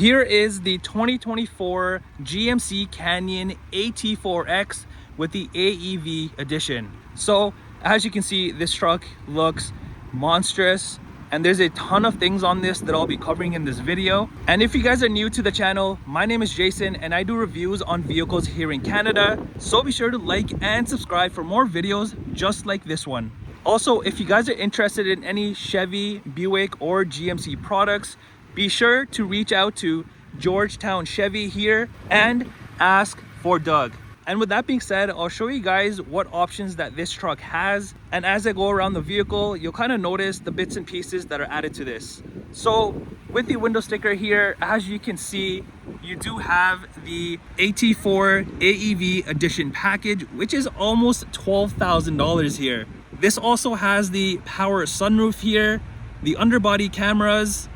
Here is the 2024 GMC Canyon AT4X with the AEV edition. So as you can see, this truck looks monstrous and there's a ton of things on this that I'll be covering in this video. And if you guys are new to the channel, my name is Jason and I do reviews on vehicles here in Canada. So be sure to like and subscribe for more videos just like this one. Also, if you guys are interested in any Chevy, Buick, or GMC products, be sure to reach out to Georgetown Chevy here and ask for Doug. And with that being said, I'll show you guys what options that this truck has. And as I go around the vehicle, you'll kind of notice the bits and pieces that are added to this. So with the window sticker here, as you can see, you do have the AT4 AEV edition package, which is almost $12,000 here. This also has the power sunroof here, the underbody cameras,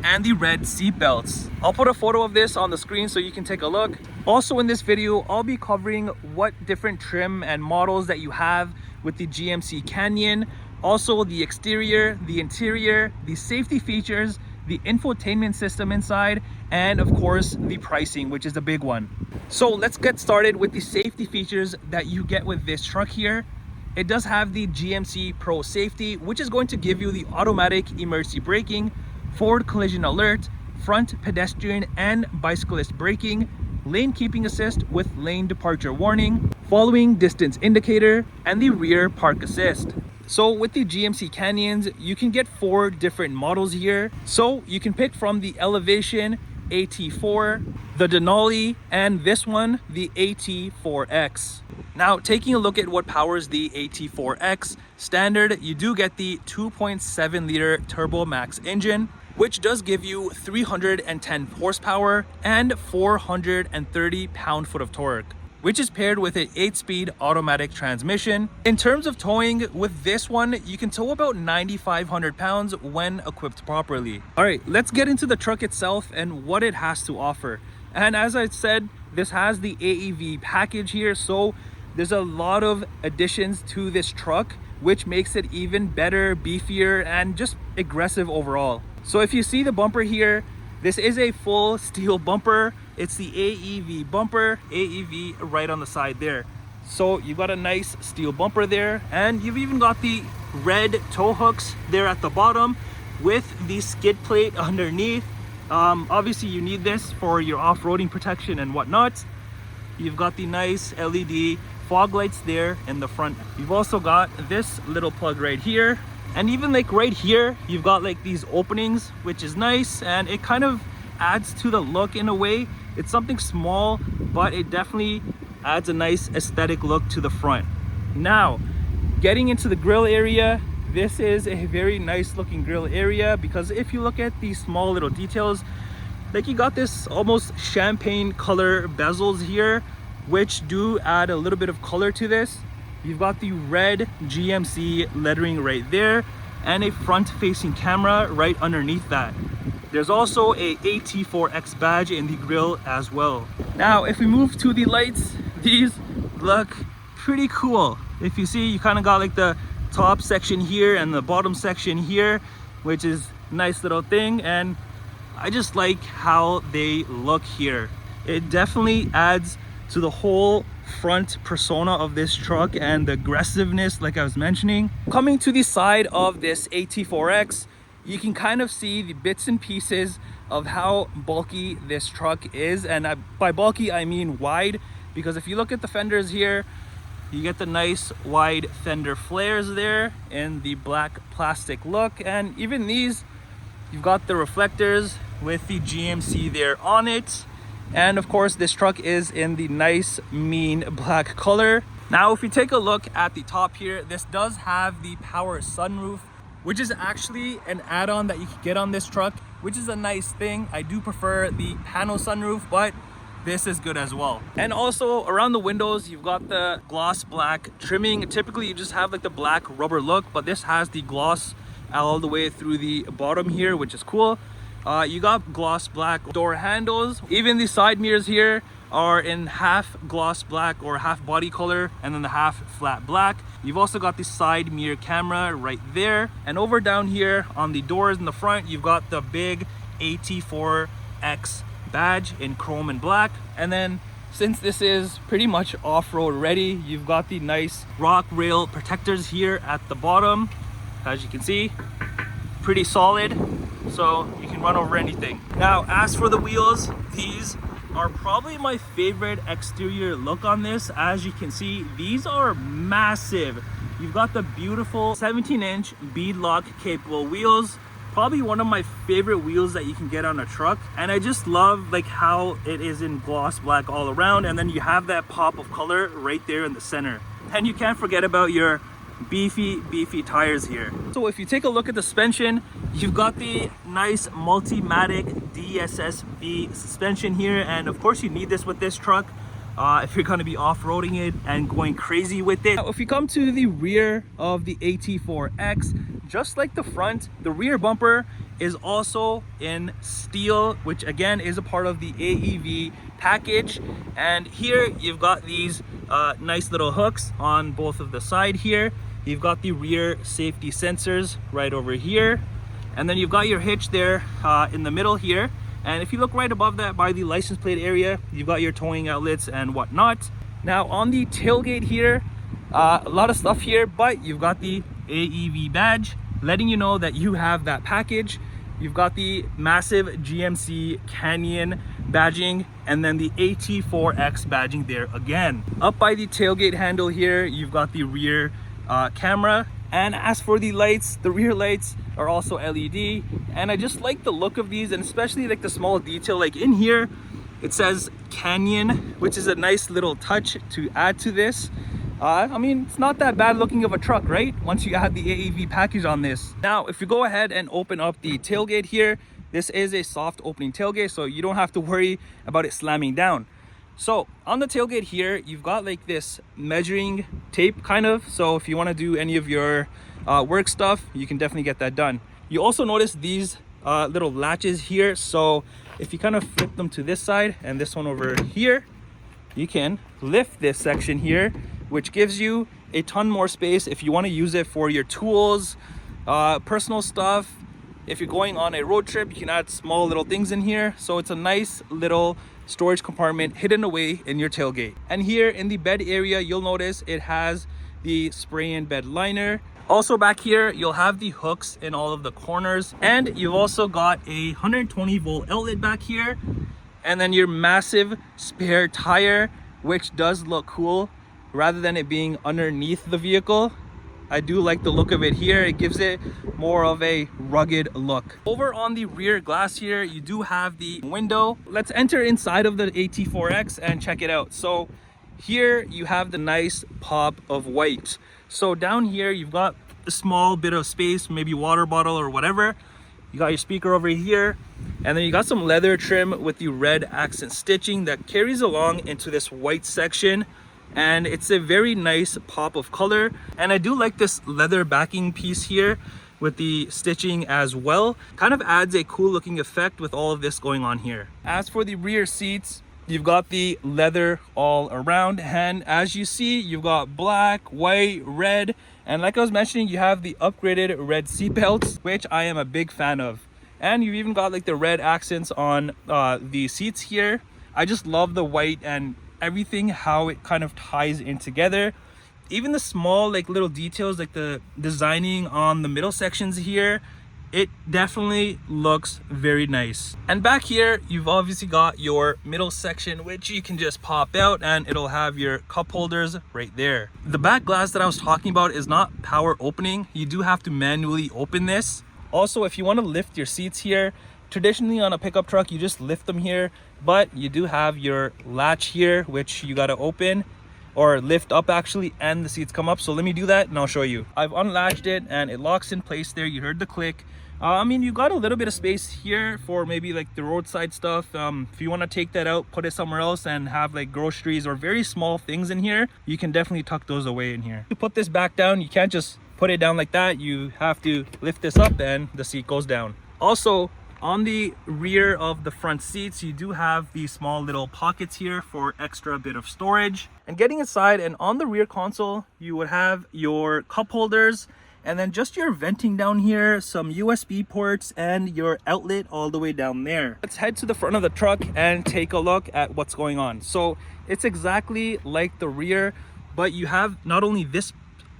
and the red seat belts. I'll put a photo of this on the screen so you can take a look. Also in this video, I'll be covering what different trim and models that you have with the GMC Canyon, also the exterior, the interior, the safety features, the infotainment system inside, and of course the pricing, which is the big one. So let's get started with the safety features that you get with this truck here. It does have the GMC Pro Safety, which is going to give you the automatic emergency braking, forward collision alert, front pedestrian and bicyclist braking, lane keeping assist with lane departure warning, following distance indicator, and the rear park assist. So with the GMC Canyons, you can get 4 different models here. So you can pick from the Elevation, AT4, the Denali, and this one, the AT4X. Now, taking a look at what powers the AT4X, standard, you do get the 2.7 liter turbo max engine, which does give you 310 horsepower and 430 pound-foot of torque, which is paired with an 8-speed automatic transmission. In terms of towing, with this one, you can tow about 9,500 pounds when equipped properly. All right, let's get into the truck itself and what it has to offer. And as I said, this has the AEV package here, so there's a lot of additions to this truck, which makes it even better, beefier, and just aggressive overall. So if you see the bumper here, this is a full steel bumper. It's the AEV bumper, AEV right on the side there. So you got a nice steel bumper there, and you've even got the red tow hooks there at the bottom with the skid plate underneath. Obviously you need this for your off-roading protection and whatnot. You've got the nice LED fog lights there in the front. You've also got this little plug right here. And even like right here, you've got like these openings, which is nice, and it kind of adds to the look in a way. It's something small, but it definitely adds a nice aesthetic look to the front. Now, getting into the grille area, this is a very nice looking grille area, because if you look at these small little details, like you got this almost champagne color bezels here, which do add a little bit of color to this. You've got the red GMC lettering right there and a front facing camera right underneath that. There's also a AT4X badge in the grille as well. Now, if we move to the lights, these look pretty cool. If you see, you kind of got like the top section here and the bottom section here, which is a nice little thing. And I just like how they look here. It definitely adds to the whole front persona of this truck and the aggressiveness, like I was mentioning. Coming to the side of this AT4X, you can kind of see the bits and pieces of how bulky this truck is. And by bulky, I mean wide, because if you look at the fenders here, you get the nice wide fender flares there in the black plastic look. And even these, you've got the reflectors with the GMC there on it. And of course, this truck is in the nice, mean black color. Now, if you take a look at the top here, this does have the power sunroof, which is actually an add-on that you can get on this truck, which is a nice thing. I do prefer the panel sunroof, but this is good as well. And also around the windows, you've got the gloss black trimming. Typically, you just have like the black rubber look, but this has the gloss all the way through the bottom here, which is cool. You got gloss black door handles. Even the side mirrors here are in half gloss black or half body color, and then the half flat black. You've also got the side mirror camera right there. And over down here on the doors in the front, you've got the big AT4 A4X badge in chrome and black. And then since this is pretty much off-road ready, you've got the nice rock rail protectors here at the bottom. As you can see, pretty solid, so you can run over anything. Now, as for the wheels, these are probably my favorite exterior look on this. As you can see, these are massive. You've got the beautiful 17-inch beadlock capable wheels, probably one of my favorite wheels that you can get on a truck. And I just love like how it is in gloss black all around, and then you have that pop of color right there in the center. And you can't forget about your beefy tires here. So if you take a look at the suspension, you've got the nice Multimatic DSSV suspension here, and of course you need this with this truck if you're going to be off-roading it and going crazy with it. Now, if we come to the rear of the AT4X, just like the front, the rear bumper is also in steel, which again is a part of the AEV package. And here you've got these nice little hooks on both of the side here. You've got the rear safety sensors right over here, and then you've got your hitch there in the middle here. And if you look right above that by the license plate area, you've got your towing outlets and whatnot. Now on the tailgate here, a lot of stuff here, but you've got the AEV badge letting you know that you have that package. You've got the massive GMC Canyon badging, and then the AT4X badging there again. Up by the tailgate handle here, you've got the rear camera. And as for the lights, the rear lights are also LED, and I just like the look of these, and especially like the small detail, like in here it says Canyon, which is a nice little touch to add to this. I mean, it's not that bad looking of a truck, right? Once you add the AEV package on this. Now, if you go ahead and open up the tailgate here, this is a soft opening tailgate, so you don't have to worry about it slamming down. So on the tailgate here, you've got like this measuring tape kind of. So if you want to do any of your work stuff, you can definitely get that done. You also notice these little latches here. So if you kind of flip them to this side and this one over here, you can lift this section here, which gives you a ton more space if you want to use it for your tools, personal stuff. If you're going on a road trip, you can add small little things in here. So it's a nice little storage compartment hidden away in your tailgate. And here in the bed area, you'll notice it has the spray-in bed liner. Also back here, you'll have the hooks in all of the corners, and you've also got a 120 volt outlet back here, and then your massive spare tire, which does look cool rather than it being underneath the vehicle. I do like the look of it here. It gives it more of a rugged look. Over on the rear glass here, you do have the window. Let's enter inside of the AT4X and check it out. So here you have the nice pop of white. So down here, you've got a small bit of space, maybe water bottle or whatever. You got your speaker over here, and then you got some leather trim with the red accent stitching that carries along into this white section. And it's a very nice pop of color, and I do like this leather backing piece here with the stitching as well. Kind of adds a cool looking effect with all of this going on here. As for the rear seats, you've got the leather all around, and as you see, you've got black, white, red, and like I was mentioning, you have the upgraded red seat belts, which I am a big fan of. And you've even got like the red accents on the seats here. I just love the white and everything, how it kind of ties in together. Even the small like little details, like the designing on the middle sections here, it definitely looks very nice. And back here, you've obviously got your middle section, which you can just pop out and it'll have your cup holders right there. The back glass that I was talking about is not power opening. You do have to manually open this. Also, if you want to lift your seats here, traditionally on a pickup truck, you just lift them here, but you do have your latch here, which you got to open or lift up actually, and the seats come up. So let me do that and I'll show you. I've unlatched it and it locks in place there. You heard the click. I mean, you got a little bit of space here for maybe like the roadside stuff. If you want to take that out, put it somewhere else and have like groceries or very small things in here, you can definitely tuck those away in here. To put this back down, you can't just put it down like that. You have to lift this up and the seat goes down. Also, on the rear of the front seats, you do have these small little pockets here for extra bit of storage. And getting inside and on the rear console, you would have your cup holders and then just your venting down here, some USB ports, and your outlet all the way down there. Let's head to the front of the truck and take a look at what's going on. So it's exactly like the rear, but you have not only this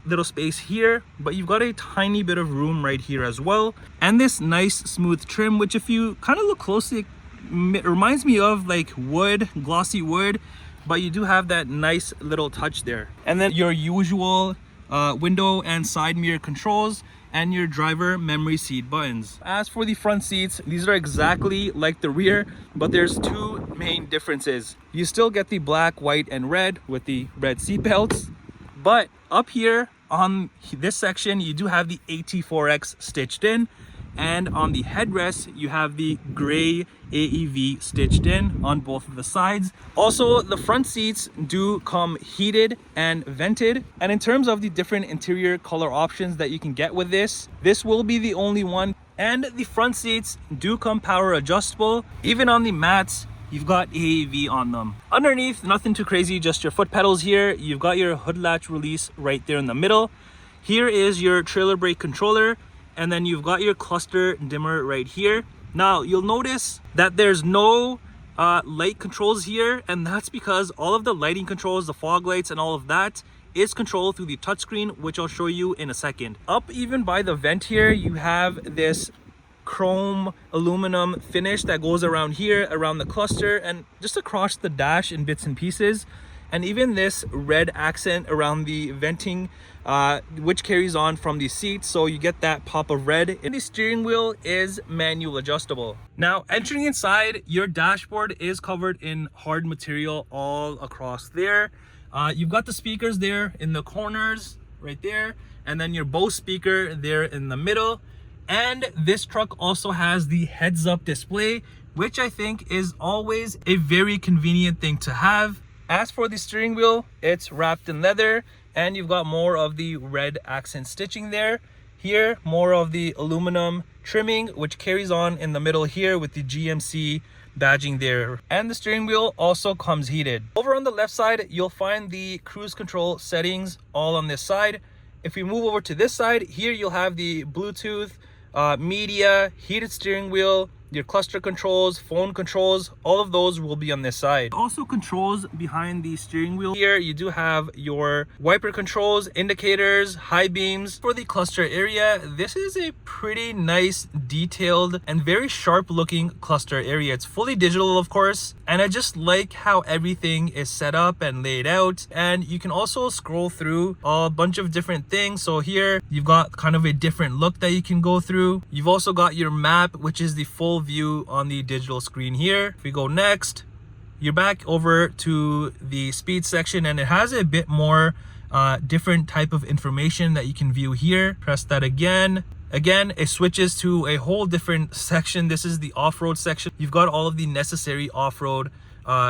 little space here, but you've got a tiny bit of room right here as well, and this nice smooth trim, which if you kind of look closely, it reminds me of like wood, glossy wood, but you do have that nice little touch there. And then your usual window and side mirror controls and your driver memory seat buttons. As for the front seats, these are exactly like the rear, but there's two main differences. You still get the black, white, and red with the red seat belts, but up here on this section, you do have the AT4X stitched in, and on the headrest, you have the gray AEV stitched in on both of the sides. Also, the front seats do come heated and vented. And in terms of the different interior color options that you can get with this will be the only one. And the front seats do come power adjustable. Even on the mats, you've got AEV on them. Underneath, nothing too crazy, just your foot pedals here. You've got your hood latch release right there in the middle. Here is your trailer brake controller, and then you've got your cluster dimmer right here. Now you'll notice that there's no light controls here, and that's because all of the lighting controls, the fog lights and all of that is controlled through the touchscreen, which I'll show you in a second. Up even by the vent here, you have this chrome aluminum finish that goes around here, around the cluster, and just across the dash in bits and pieces. And even this red accent around the venting, which carries on from the seats, so you get that pop of red. And the steering wheel is manual adjustable. Now, entering inside, your dashboard is covered in hard material all across there. You've got the speakers there in the corners right there, and then your Bose speaker there in the middle. And this truck also has the heads-up display, which I think is always a very convenient thing to have. As for the steering wheel, it's wrapped in leather, and you've got more of the red accent stitching there. Here, more of the aluminum trimming, which carries on in the middle here with the GMC badging there. And the steering wheel also comes heated. Over on the left side, you'll find the cruise control settings all on this side. If we move over to this side, here you'll have the Bluetooth, media, heated steering wheel, your cluster controls, phone controls, all of those will be on this side. Also, controls behind the steering wheel here, you do have your wiper controls, indicators, high beams. For the cluster area, this is a pretty nice, detailed, and very sharp looking cluster area. It's fully digital, of course, and I just like how everything is set up and laid out. And you can also scroll through a bunch of different things. So here you've got kind of a different look that you can go through. You've also got your map, which is the full view on the digital screen here. If we go next, you're back over to the speed section, and it has a bit more different type of information that you can view here. Press that again. Again, it switches to a whole different section. This is the off-road section. You've got all of the necessary off-road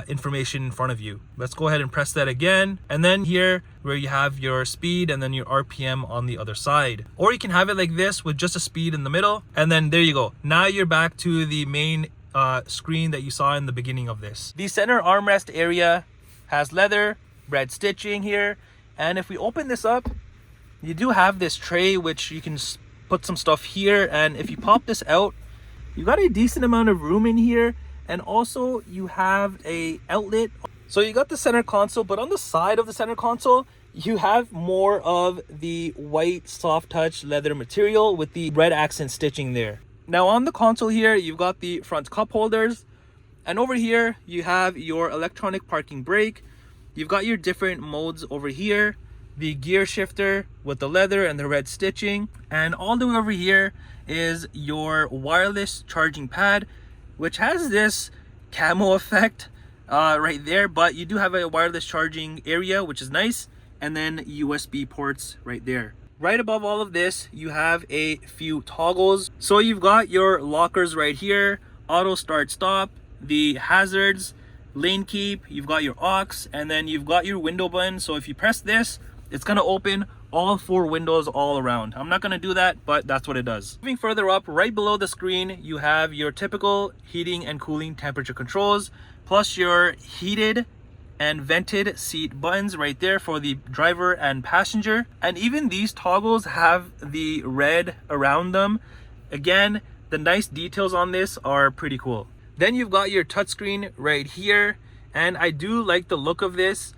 information in front of you. Let's go ahead and press that again. And then here where you have your speed and then your RPM on the other side. Or you can have it like this with just a speed in the middle. And then there you go. Now you're back to the main screen that you saw in the beginning of this. The center armrest area has leather, red stitching here. And if we open this up, you do have this tray which you can put some stuff here. And if you pop this out, you got a decent amount of room in here. And also you have a outlet. So you got the center console, but on the side of the center console, you have more of the white soft touch leather material with the red accent stitching there. Now on the console here, you've got the front cup holders. And over here, you have your electronic parking brake. You've got your different modes over here. The gear shifter with the leather and the red stitching. And all the way over here is your wireless charging pad, which has this camo effect right there, but you do have a wireless charging area, which is nice, and then USB ports right there. Right above all of this, you have a few toggles. So you've got your lockers right here, auto start stop, the hazards, lane keep, you've got your aux, and then you've got your window button. So if you press this, it's gonna open all 4 windows all around. I'm not gonna do that, but that's what it does. Moving further up, right below the screen, you have your typical heating and cooling temperature controls, plus your heated and vented seat buttons right there for the driver and passenger. And even these toggles have the red around them. Again, the nice details on this are pretty cool. Then you've got your touchscreen right here, and I do like the look of this.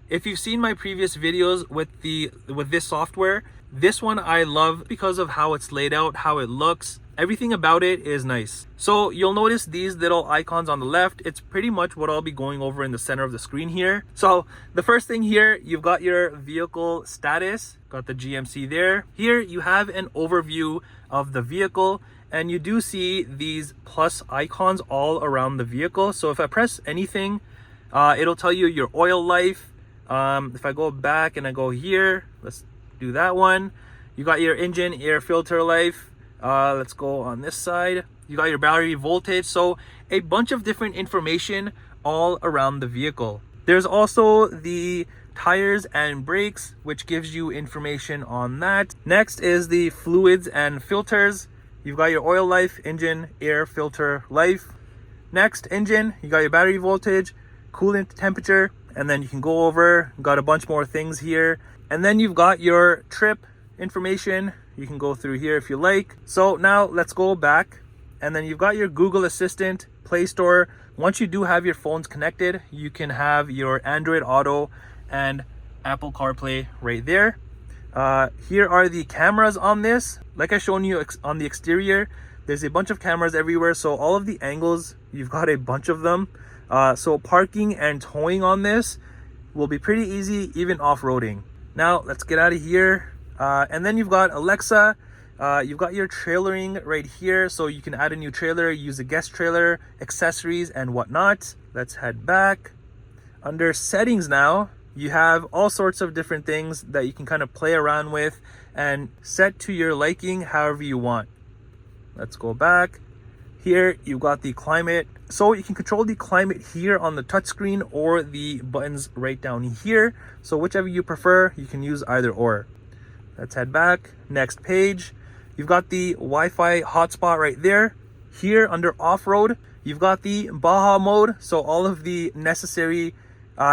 If you've seen my previous videos with this software, this one I love because of how it's laid out, how it looks. Everything about it is nice. So you'll notice these little icons on the left. It's pretty much what I'll be going over in the center of the screen here. So the first thing here, you've got your vehicle status, got the GMC there. Here you have an overview of the vehicle, and you do see these plus icons all around the vehicle. So if I press anything, it'll tell you your oil life. If I go back and I go here, let's do that one. You got your engine air filter life. Let's go on this side. You got your battery voltage. So a bunch of different information all around the vehicle. There's also the tires and brakes, which gives you information on that. Next is the fluids and filters. You've got your oil life, engine air filter life. Next, engine, you got your battery voltage, coolant temperature, and then you can go over, got a bunch more things here. And then you've got your trip information. You can go through here if you like. So now let's go back, and then you've got your Google Assistant, Play Store. Once you do have your phones connected, you can have your Android Auto and Apple CarPlay right there. Here are the cameras on this. Like I shown you on the exterior, there's a bunch of cameras everywhere. So all of the angles, you've got a bunch of them. So parking and towing on this will be pretty easy, even off-roading. Now let's get out of here. And then you've got Alexa, you've got your trailering right here, so you can add a new trailer, use a guest trailer, accessories and whatnot. Let's head back. Under settings now, you have all sorts of different things that you can kind of play around with and set to your liking however you want. Let's go back. Here you've got the climate, so you can control the climate here on the touchscreen or the buttons right down here. So whichever you prefer, you can use either or. Let's head back. Next page, you've got the Wi-Fi hotspot right there. Here under off-road, you've got the Baja mode, so all of the necessary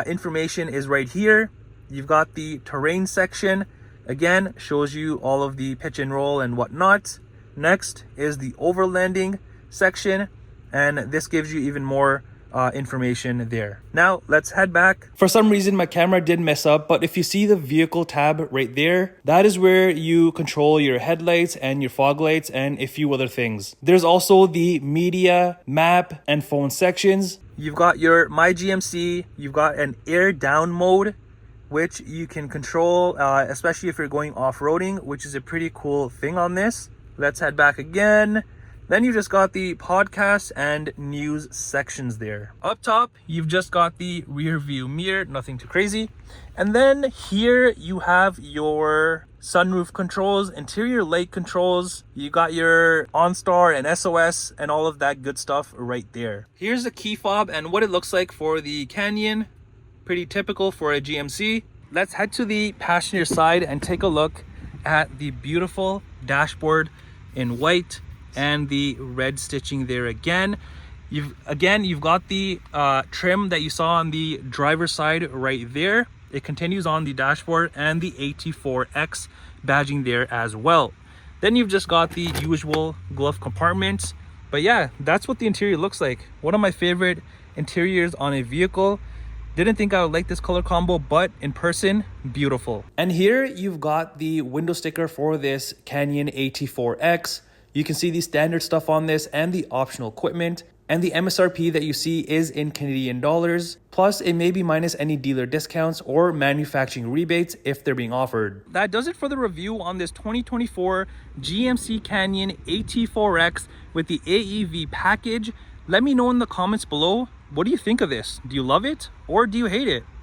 information is right here. You've got the terrain section, again shows you all of the pitch and roll and whatnot. Next is the overlanding section, and this gives you even more information there. Now let's head back. For some reason my camera did mess up, but if you see the vehicle tab right there, that is where you control your headlights and your fog lights and a few other things. There's also the media, map, and phone sections. You've got your My GMC, you've got an air down mode, which you can control, especially if you're going off-roading, which is a pretty cool thing on this. Let's head back again. Then you just got the podcast and news sections there. Up top, you've just got the rear view mirror, nothing too crazy. And then here you have your sunroof controls, interior light controls. You got your OnStar and SOS and all of that good stuff right there. Here's the key fob and what it looks like for the Canyon. Pretty typical for a GMC. Let's head to the passenger side and take a look at the beautiful dashboard in white and the red stitching there again. You've got the trim that you saw on the driver's side right there. It continues on the dashboard, and the AT4X badging there as well. Then you've just got the usual glove compartments. But yeah, that's what the interior looks like. One of my favorite interiors on a vehicle. Didn't think I would like this color combo, but in person, beautiful. And here you've got the window sticker for this Canyon AT4X. You can see the standard stuff on this and the optional equipment. And the MSRP that you see is in Canadian dollars. Plus, it may be minus any dealer discounts or manufacturing rebates if they're being offered. That does it for the review on this 2024 GMC Canyon AT4X with the AEV package. Let me know in the comments below, what do you think of this? Do you love it or do you hate it?